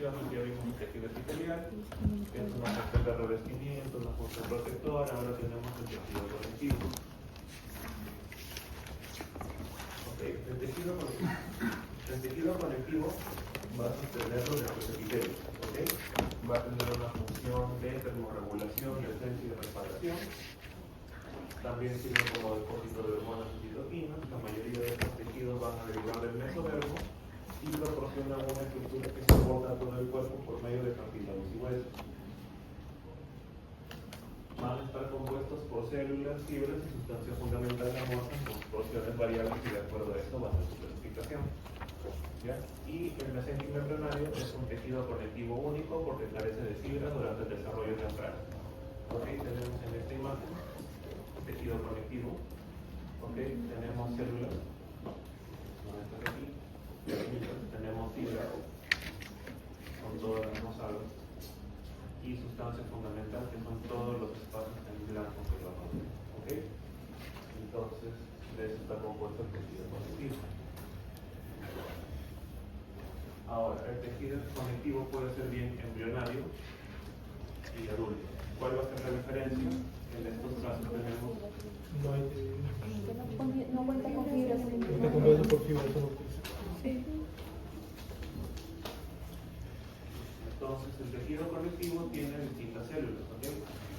funciones, ya vimos el tejido epitelial, es una función de revestimiento, una función protectora, ahora tenemos el tejido conectivo. Ok, el tejido conectivo va a sostener los epitelios, ¿ok? Va a tener una función de termorregulación, defensa y de reparación. También sirve como depósito de hormonas y citoquinas. La mayoría de estos tejidos van a derivar del mesodermo y proporcionan una estructura que soporta todo el cuerpo por medio de cartílagos y huesos. Van a estar compuestos por células, fibras y sustancia fundamental amorfa con porciones variables y de acuerdo a esto va a ser su clasificación. ¿Ya? Y el mesénquimo embrionario es un tejido conectivo único porque carece de fibras durante el desarrollo temprano. ¿Ok? Tenemos en esta imagen tejido conectivo. ¿Ok? Tenemos células. Aquí. Tenemos fibras con todas las nosadas y sustancia fundamental que son todos los espacios en blanco que lo rodeen. ¿Ok? Entonces, de eso está compuesto el tejido conectivo. Ahora, el tejido conectivo puede ser bien embrionario y adulto. ¿Cuál va a ser la diferencia? En estos casos tenemos... No cuenta con fibras. Está compuesto por fibras. Sí. Entonces, el tejido conectivo tiene distintas células, ¿ok?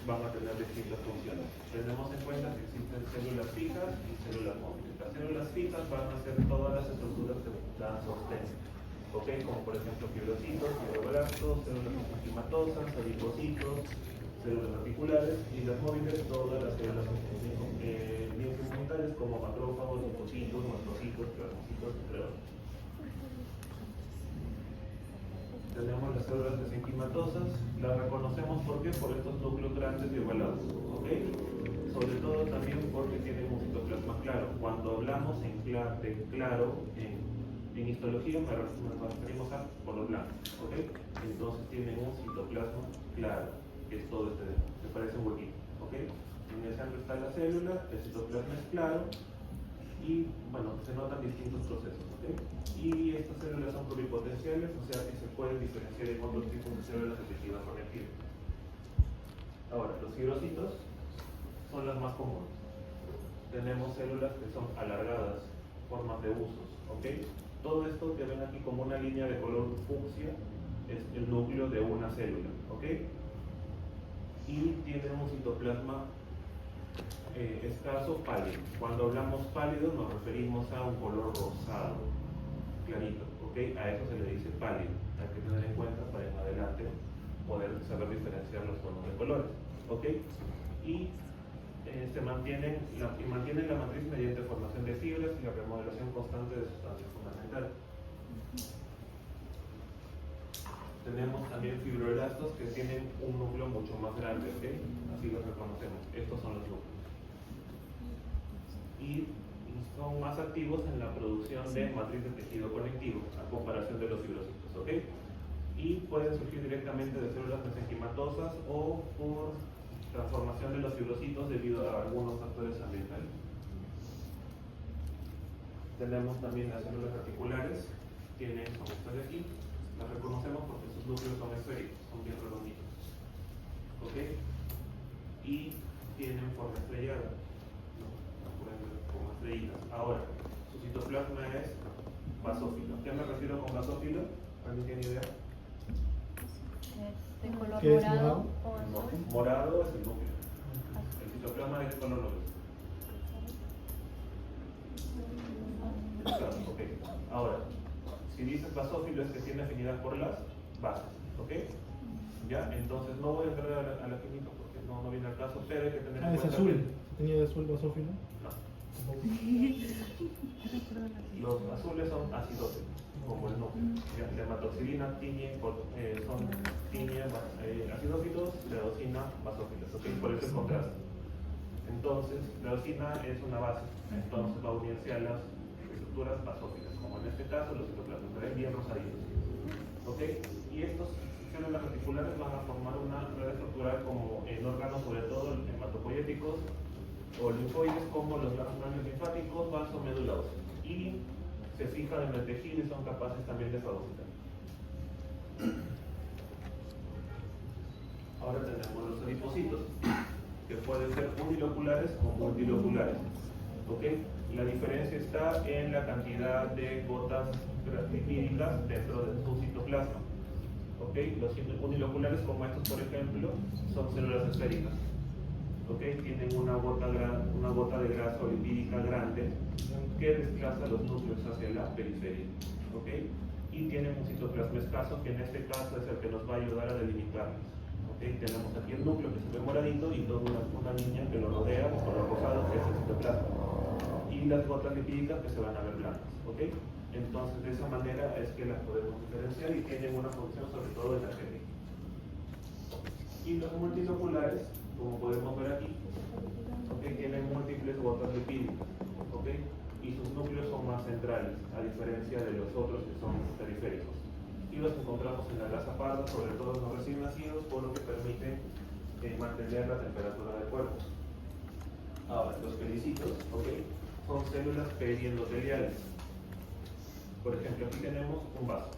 Van a tener distintas funciones. Tenemos en cuenta que existen células fijas y células móviles. Las células fijas van a ser todas las estructuras que dan sostén, ¿ok? Como por ejemplo fibrocitos, fibroblastos, células mesenquimatosas, adipocitos, células articulares, y las móviles, todas las células bioinstrumentales como macrófagos, linfocitos, mastocitos, plasmocitos, entre otros. Tenemos las células mesenquimatosas, las reconocemos ¿por qué? Por estos núcleos grandes y ovalados, ¿ok? Sobre todo también porque tienen un citoplasma claro. Cuando hablamos de claro en histología nos referimos a color blanco, ¿ok? Entonces tienen un citoplasma claro, que es todo este, se parece un huequito, ¿ok? En el centro está la célula, el citoplasma es claro y, bueno, se notan distintos procesos, ¿ok? Y estas células son pluripotenciales, o sea que se pueden diferenciar en otros tipos de células de tejido conectivo. Ahora, los fibrocitos son las más comunes. Tenemos células que son alargadas, formas de usos, ¿ok? Todo esto que ven aquí como una línea de color fucsia es el núcleo de una célula, ¿ok? Y tiene un citoplasma escaso pálido. Cuando hablamos pálido nos referimos a un color rosado, clarito, ¿ok? A eso se le dice pálido. Hay que tener en cuenta para en adelante poder saber diferenciar los tonos de colores, ¿ok? Y mantienen la matriz mediante formación de fibras y la remodelación constante de sustancias fundamentales. Tenemos también fibroblastos que tienen un núcleo mucho más grande, ¿ok? Así los reconocemos. Estos son los núcleos. Y son más activos en la producción de matriz de tejido conectivo, a comparación de los fibrocitos, ¿ok? Y pueden surgir directamente de células mesenquimatosas o por transformación de los fibrocitos debido a algunos factores ambientales. Tenemos también las células articulares, tienen como estas de aquí, las reconocemos porque sus núcleos son esféricos, son bien redonditos, ¿ok? Y tienen forma estrellada, ¿no? Como estrellitas. Ahora, su citoplasma es basófilo. ¿Qué me refiero con basófilo? ¿Alguien tiene idea? De color ¿Qué es morado morado? o azul. No, morado es el núcleo. El citoplasma es de color rojo. Claro, ok. Ahora, si dices basófilo es que tiene afinidad por las bases, ¿ok? Ya, entonces no voy a entrar a la química porque no viene al caso, pero hay que tener en Es cuenta azul. que... ¿Tenía de azul basófilo? No. Los azules son acidófilos, como el núcleo. Ya, la hematoxilina tiñe, acidófilos, la eosina basófilos, ¿ok? Por eso el contraste. Entonces, la eosina es una base, entonces va a unirse a las estructuras basófilas, como en este caso los citoplasmas, se ven bien rosaditos, ¿ok? Y estos células articulares van a formar una red estructural como en órganos, sobre todo hematopoyéticos o linfoides, como los ganglios linfáticos, vaso, médula ósea, y se fijan en el tejido y son capaces también de fagocitar. tenemos los adipocitos, que pueden ser uniloculares o multiloculares. ¿Ok? La diferencia está en la cantidad de gotas lipídicas dentro de su citoplasma. ¿Ok? Los uniloculares, como estos por ejemplo, son células esféricas. ¿Ok? Tienen una gota de grasa lipídica grande que desplaza los núcleos hacia la periferia. ¿Ok? Y tienen un citoplasma escaso, que en este caso es el que nos va a ayudar a delimitarlos. ¿Ok? Tenemos aquí el núcleo que se ve moradito y toda una línea que lo rodea, con lo rosado, que es el citoplasma. Y las gotas lipídicas que se van a ver blancas. ¿Ok? Entonces, de esa manera es que las podemos diferenciar y tienen una función sobre todo energética. Y los multiloculares, como podemos ver aquí, ¿okay? Tienen múltiples gotas lipídicas, ¿okay? Y sus núcleos son más centrales, a diferencia de los otros que son periféricos. Y los encontramos en la grasa parda, sobre todo en los recién nacidos, por lo que permite mantener la temperatura del cuerpo. Ahora, los pelicitos, ¿okay? Son células periendoteliales. Por ejemplo, aquí tenemos un vaso,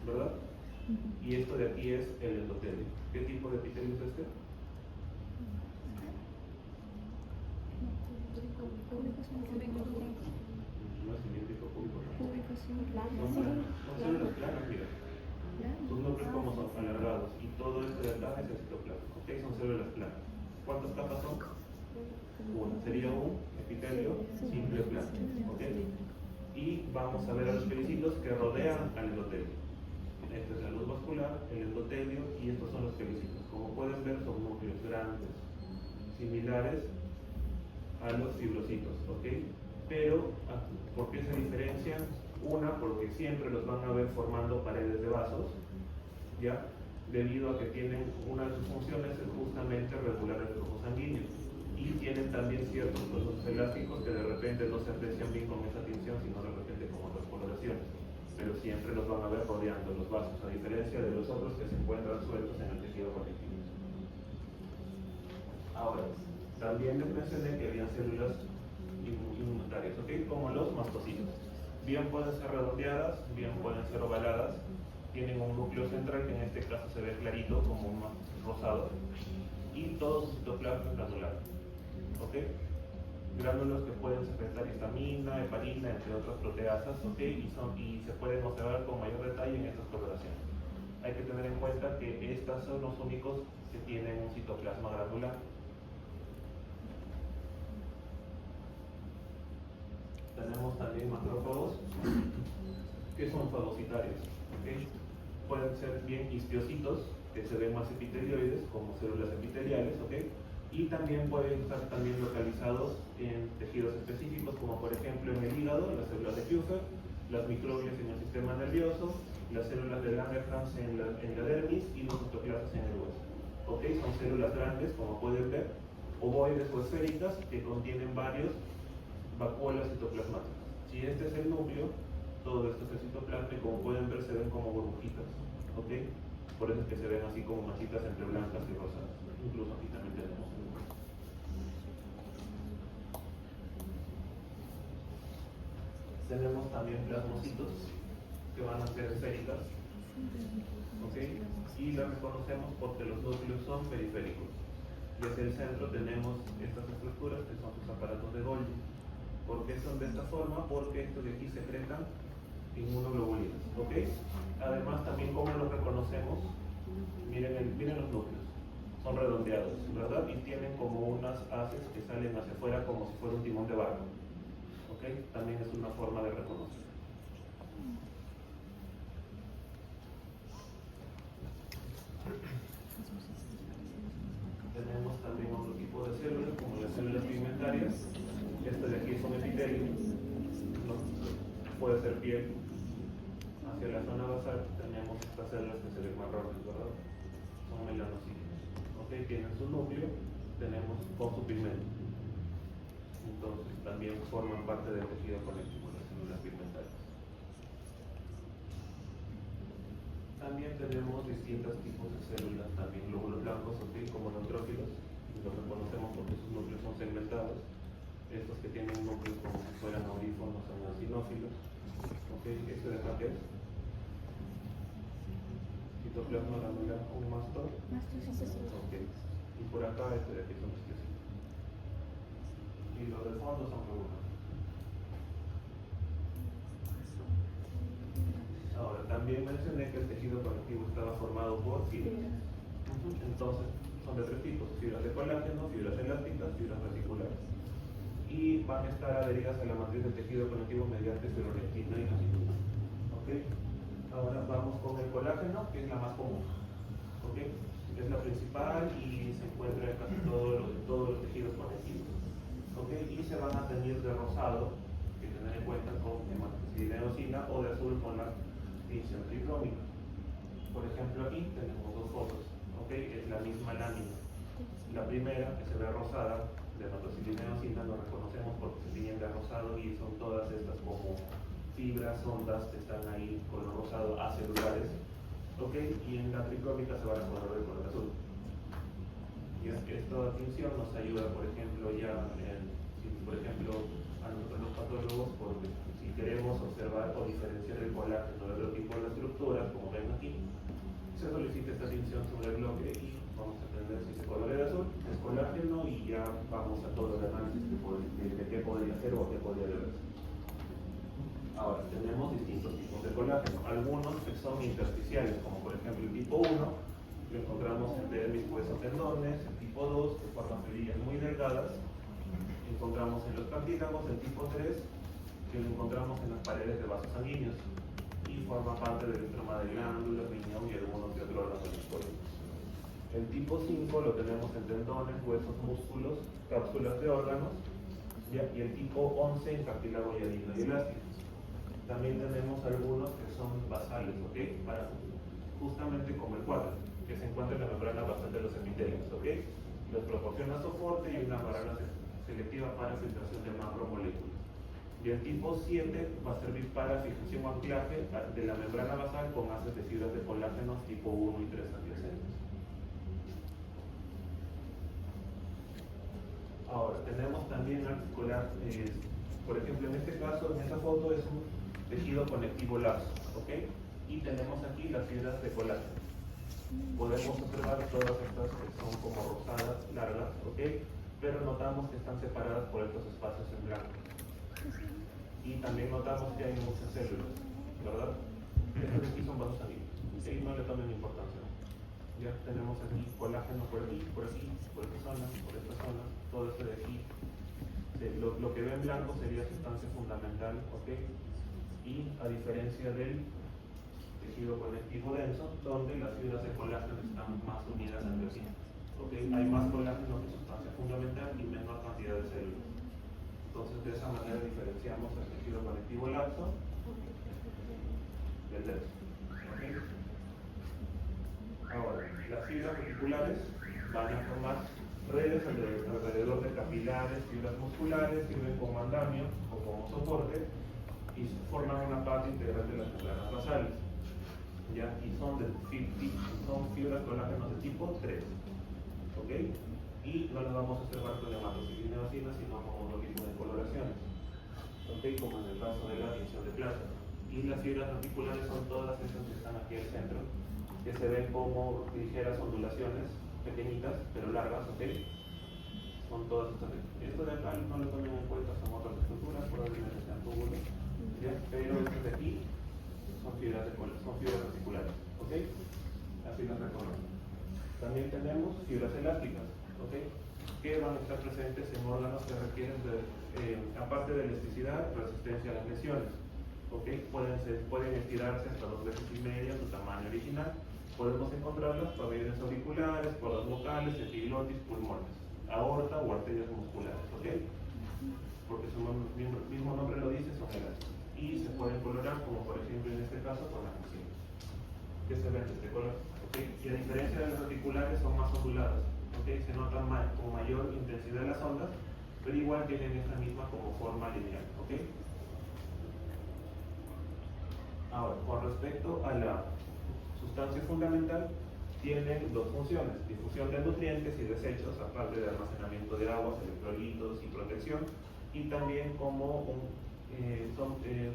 ¿verdad? Y esto de aquí es el endotelio. ¿Qué tipo de epitelio es este? No es cilíndrico público. Son células planas, mira. Sus núcleos como son alargados. Y todo esto de acá es el citoplasma. ¿Ok? Son células planas. ¿Cuántas capas son? Una. Sería un epitelio simple plano. ¿Ok? Y vamos a ver a los pelicitos que rodean al endotelio. Esta es la luz vascular, el endotelio, y estos son los pelicitos. Como pueden ver, son núcleos grandes, similares a los fibrocitos, ¿ok? Pero, ¿por qué se diferencian? Una, porque siempre los van a ver formando paredes de vasos, ¿ya? Debido a que tienen, una de sus funciones es justamente regular el flujo sanguíneo. Y tienen también ciertos procesos elásticos que de repente no se aprecian bien con esa tinción, sino de repente con otras coloraciones. Pero siempre los van a ver rodeando los vasos, a diferencia de los otros que se encuentran sueltos en el tejido conectivo. Ahora, también les mencioné que habían células inmunitarias, ¿ok? Como los mastocitos. Bien pueden ser redondeadas, bien pueden ser ovaladas. Tienen un núcleo central que en este caso se ve clarito, como un rosado. Y todo su citoplasma es granular, ¿ok? Gránulos que pueden secretar histamina, heparina, entre otras proteasas, ¿ok? Y se pueden observar con mayor detalle en estas coloraciones. Hay que tener en cuenta que estas son los únicos que tienen un citoplasma granular. Tenemos también macrófagos, que son fagocitarios, ¿ok? Pueden ser bien histiocitos, que se ven más epitelioides, como células epiteliales, ¿ok? Y también pueden estar también localizados en tejidos específicos, como por ejemplo en el hígado, las células de Kupffer, las microglias en el sistema nervioso, las células de Langerhans en la dermis y los citoplasmas en el hueso. ¿Ok? Son células grandes, como pueden ver, ovoides o esféricas, que contienen varios vacuolas citoplasmáticas. Si este es el núcleo, todo esto es el citoplasma y como pueden ver se ven como burbujitas. ¿Ok? Por eso es que se ven así como manchitas entre blancas y rosadas. Incluso aquí también tenemos un núcleo. Tenemos también plasmocitos que van a ser esféricas. ¿Ok? Y las reconocemos porque los núcleos son periféricos. Y hacia el centro tenemos estas estructuras que son sus aparatos de Golgi. ¿Por qué son de esta forma? Porque estos de aquí secretan inmunoglobulinas, ¿ok? Además, también como los reconocemos, miren los núcleos, son redondeados, ¿verdad? Y tienen como unas haces que salen hacia afuera como si fuera un timón de barco, ¿ok? También es una forma de reconocer. Tenemos también otro tipo de células, como las células pigmentarias. Este de aquí es un epitelio, ¿no? Puede ser piel. Hacia la zona basal tenemos estas células que se ven marrones, ¿verdad? Son melanocitos. ¿Ok? Tienen su núcleo, tenemos con su pigmento. Entonces también forman parte del tejido conectivo, las células pigmentarias. También tenemos distintos tipos de células, también glóbulos blancos, ¿ok? Como neutrófilos, los reconocemos porque sus núcleos son segmentados. Estos que tienen núcleos como si fueran aurífonos son eosinófilos. ¿Ok? ¿Este de acá qué es? citoplasma granular, un mastol. Ok. Y por acá este de aquí son los que sí. Y los del fondo son regular. Ahora, también mencioné que el tejido conectivo estaba formado por fibras. Entonces, son de tres tipos: fibras de colágeno, fibras elásticas, fibras reticulares. Y van a estar adheridas a la matriz del tejido conectivo mediante fibronectina y nacitina. ¿Ok? Ahora vamos con el colágeno, que es la más común. ¿Ok? Es la principal y se encuentra en casi todos los tejidos conectivos. ¿Ok? Y se van a teñir de rosado, que tener en cuenta con hematoxilineosina, o de azul con la tinción tricrómica. Por ejemplo, aquí tenemos dos fotos. ¿Ok? Es la misma lámina. La primera, que se ve rosada, de hematoxilineosina, lo reconocemos porque se tiñen de rosado y son todas estas como fibras, ondas que están ahí color rosado acelulares. ¿Ok? Y en la tricrómica se van a poner de color azul. Y esta tinción nos ayuda, por ejemplo, por ejemplo, a nosotros los patólogos, porque si queremos observar o diferenciar el colágeno de otro tipo de estructuras, como ven aquí, se solicita esta tinción sobre el bloque y vamos a entender si ese color es azul, es colágeno, y ya vamos a todo el análisis de qué podría ser o a qué podría deberse. Ahora, tenemos distintos tipos de colágeno. Algunos que son intersticiales, como por ejemplo el tipo 1, lo encontramos en dermis, huesos, tendones. El tipo 2, que forma pelillas muy delgadas, encontramos en los cartílagos. El tipo 3, que lo encontramos en las paredes de vasos sanguíneos y forma parte del estroma de glándulas, riñón y algunos de otros órganos del cuerpo. El tipo 5 lo tenemos en tendones, huesos, músculos, cápsulas de órganos, ¿ya? Y el tipo 11 en cartílago hialino y elástico. También tenemos algunos que son basales, ¿ok? Justamente como el 4, que se encuentra en la membrana basal de los epitelios, ¿ok? Les proporciona soporte y una membrana selectiva para filtración de macromoléculas. Y el tipo 7 va a servir para fijación o anclaje de la membrana basal con haces de fibras de colágeno tipo 1 y 3 adyacentes. Ahora, tenemos también articular, por ejemplo, en este caso, en esta foto es un tejido conectivo laxo, ¿ok? Y tenemos aquí las fibras de colágeno. Podemos observar todas estas que son como rosadas, largas, ¿ok? Pero notamos que están separadas por estos espacios en blanco. Y también notamos que hay muchas células, ¿verdad? Estos de aquí son vasos sanguíneos, ¿ok? No le tomen importancia. Ya tenemos aquí colágeno por aquí, por aquí, por esta zona, por esta zona, todo esto de aquí. Lo que ve en blanco sería sustancia fundamental, ¿ok? Y a diferencia del tejido conectivo denso, donde las fibras de colágeno están más unidas entre sí, ¿ok? Hay más colágeno que sustancia fundamental y menor cantidad de células. Entonces, de esa manera diferenciamos el tejido conectivo laxo del denso, ¿ok? Ahora, las fibras reticulares van a formar redes alrededor de capilares, fibras musculares, sirven como andamio o como soporte y forman una parte integral de las membranas basales. ¿Ya? Y son fibras colágenos de tipo 3. ¿Ok? Y no las vamos a observar con hematoxilineosina, sino con otro tipo de coloraciones. ¿Ok? Como en el caso de la tinción de plata. Y las fibras reticulares son todas esas que están aquí al centro, que se ven como ligeras ondulaciones, pequeñitas, pero largas, ¿ok? Son todas estas. Esto de acá no lo tomen en cuenta, son otras estructuras, probablemente sean túbulos, ¿ya? Pero estas de aquí son fibras reticulares, ¿ok? Así las reconocen. También tenemos fibras elásticas, ¿ok? Que van a estar presentes en órganos que requieren, aparte de elasticidad, resistencia a las lesiones. ¿Okay? Pueden estirarse hasta 2,5 veces su tamaño original. Podemos encontrarlas paredes auriculares, cuerdas vocales, epiglotis, pulmones, aorta o arterias musculares, ¿ok? Porque su mismo nombre lo dice, son elásticas. Y se pueden colorar, como por ejemplo en este caso, con la fusión, que se ven de este color, ¿ok? Y a diferencia de las articulares, son más onduladas, ¿ok? Se notan con mayor intensidad las ondas, pero igual tienen esta misma como forma lineal, ¿ok? Ahora, con respecto a la sustancia fundamental, tiene dos funciones: difusión de nutrientes y desechos, aparte de almacenamiento de aguas, electrolitos y protección, y también como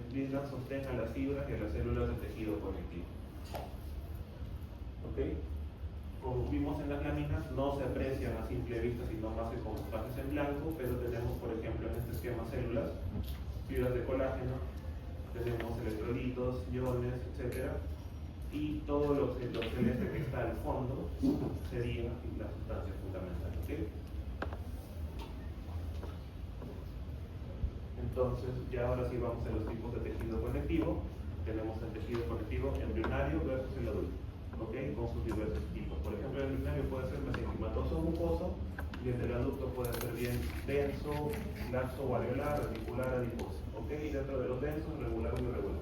brindan sostén a las fibras y a las células del tejido conectivo. ¿ok? Como vimos en las láminas, no se aprecian a simple vista, sino más que como espacios en blanco, pero tenemos, por ejemplo, en este esquema células, fibras de colágeno, tenemos electrolitos, iones, etcétera, y todo lo celeste que está al fondo sería la sustancia fundamental, ¿ok? Entonces, ya ahora sí vamos a los tipos de tejido conectivo. Tenemos el tejido conectivo embrionario versus el adulto, ¿ok? Con sus diversos tipos. Por ejemplo, el embrionario puede ser mesenquimatoso o mucoso, y el del adulto puede ser bien denso, laxo o alveolar, reticular, adiposo, ¿ok? Y dentro de los densos, regular o irregular.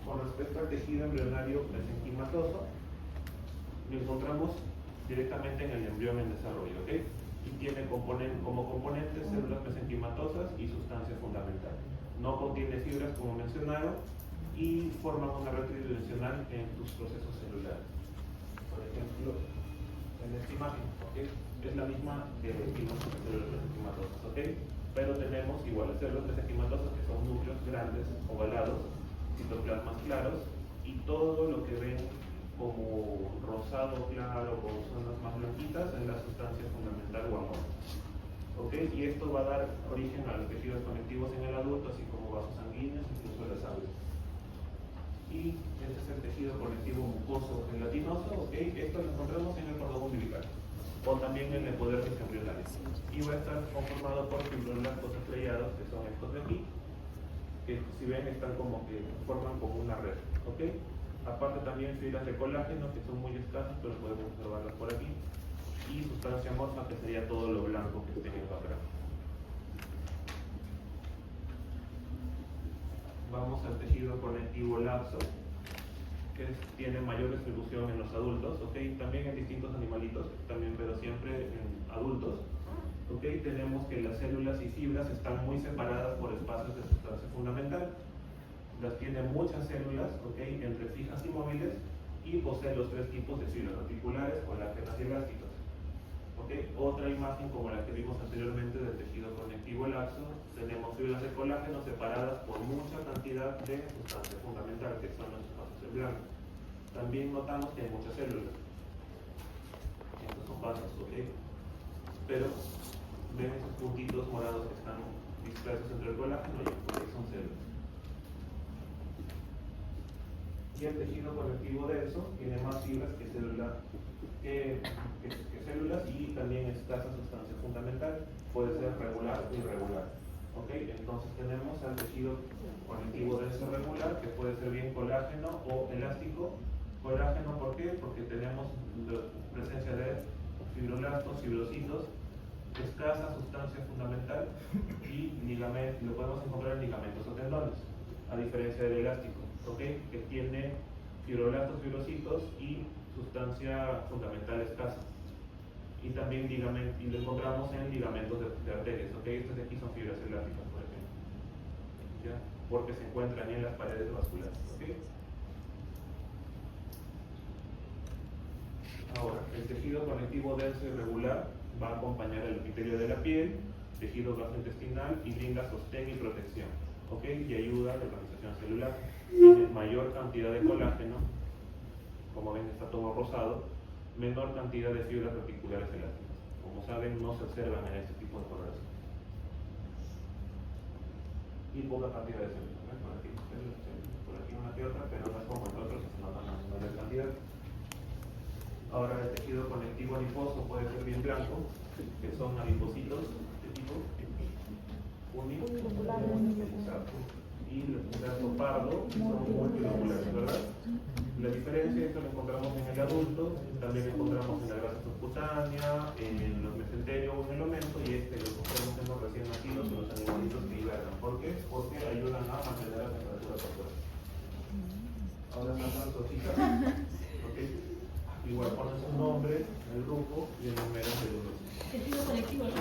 Con respecto al tejido embrionario mesenquimatoso, lo encontramos directamente en el embrión en desarrollo, ¿ok? Y tiene como componentes células mesenquimatosas y sustancia fundamental. No contiene fibras, como mencionaron, y forman una red tridimensional en tus procesos celulares. Por ejemplo, en esta imagen, ¿ok? Es la misma que vimos en las células mesenquimatosas, ¿ok? Pero tenemos igual las células mesenquimatosas, que son núcleos grandes, ovalados, citoplasmas claros, y todo lo que ven como rosado claro, con zonas más blanquitas, es la sustancia fundamental o amorfa. ¿Ok? Y esto va a dar origen a los tejidos conectivos en el adulto, así como vasos sanguíneos, incluso la sangre. Y este es el tejido conectivo mucoso gelatinoso, ¿ok? Esto lo encontramos en el cordón umbilical, o también en el epidermis embrionario. Y va a estar conformado por fibroblastos estrellados, que son estos de aquí, que si ven están como que forman como una red, ¿ok? Aparte también fibras de colágeno, que son muy escasas, pero podemos observarlas por aquí, y sustancia amorfa, que sería todo lo blanco que esté en el background. Vamos al tejido conectivo laxo, que tiene mayor distribución en los adultos, ¿ok? También en distintos animalitos, también, pero siempre en adultos. ¿Ok? Tenemos que las células y fibras están muy separadas por espacios de sustancia fundamental. Las tiene muchas células, ¿ok? Entre fijas y móviles, y posee los tres tipos de fibras articulares, colágenas y elásticas. ¿Ok? Otra imagen como la que vimos anteriormente del tejido conectivo laxo, tenemos fibras de colágeno separadas por mucha cantidad de sustancia fundamental, que son los espacios en blanco. También notamos que hay muchas células. Estos son vasos, ¿ok? Pero ven esos puntitos morados que están dispersos entre el colágeno y ahí son células. Y el tejido conectivo denso tiene más fibras que células y también escasa sustancia fundamental. Puede ser regular o irregular. ¿Ok? Entonces tenemos al tejido conectivo denso regular, que puede ser bien colágeno o elástico. Colágeno, ¿por qué? Porque tenemos la presencia de fibroblastos, fibrocitos, escasa sustancia fundamental, y ligamentos, lo podemos encontrar en ligamentos o tendones, a diferencia del elástico, ¿ok? Que tiene fibroblastos, fibrocitos y sustancia fundamental escasa. Y también y lo encontramos en ligamentos de arterias, ¿ok? Estas de aquí son fibras elásticas, por ejemplo, ¿ya? Porque se encuentran en las paredes vasculares, ¿ok? Ahora, el tejido conectivo denso y regular va a acompañar el epitelio de la piel, tejido gastrointestinal, y brinda sostén y protección, ¿ok? Y ayuda a la organización celular. Tiene mayor cantidad de colágeno, como ven está todo rosado, menor cantidad de fibras reticulares elásticas. Como saben, no se observan en este tipo de coloración. Y poca cantidad de células, ¿ves? Por aquí una que otra, pero no es como el otro, se nota la cantidad. Ahora, el tejido conectivo adiposo puede ser bien blanco, que son adipocitos de tipo exacto, y el brazo pardo, que son multilobulares, ¿verdad? La diferencia es que lo encontramos en el adulto, también lo encontramos en la grasa subcutánea, en los mesenterios o en el omento, y lo encontramos en los recién nacidos, en los animalitos que hibernan. ¿Por qué? Porque ayudan a mantener la temperatura corporal. Ahora están cositas, ¿ok? Igual pones un nombre, el grupo y el número de uno. Tejido conectivo, ¿no?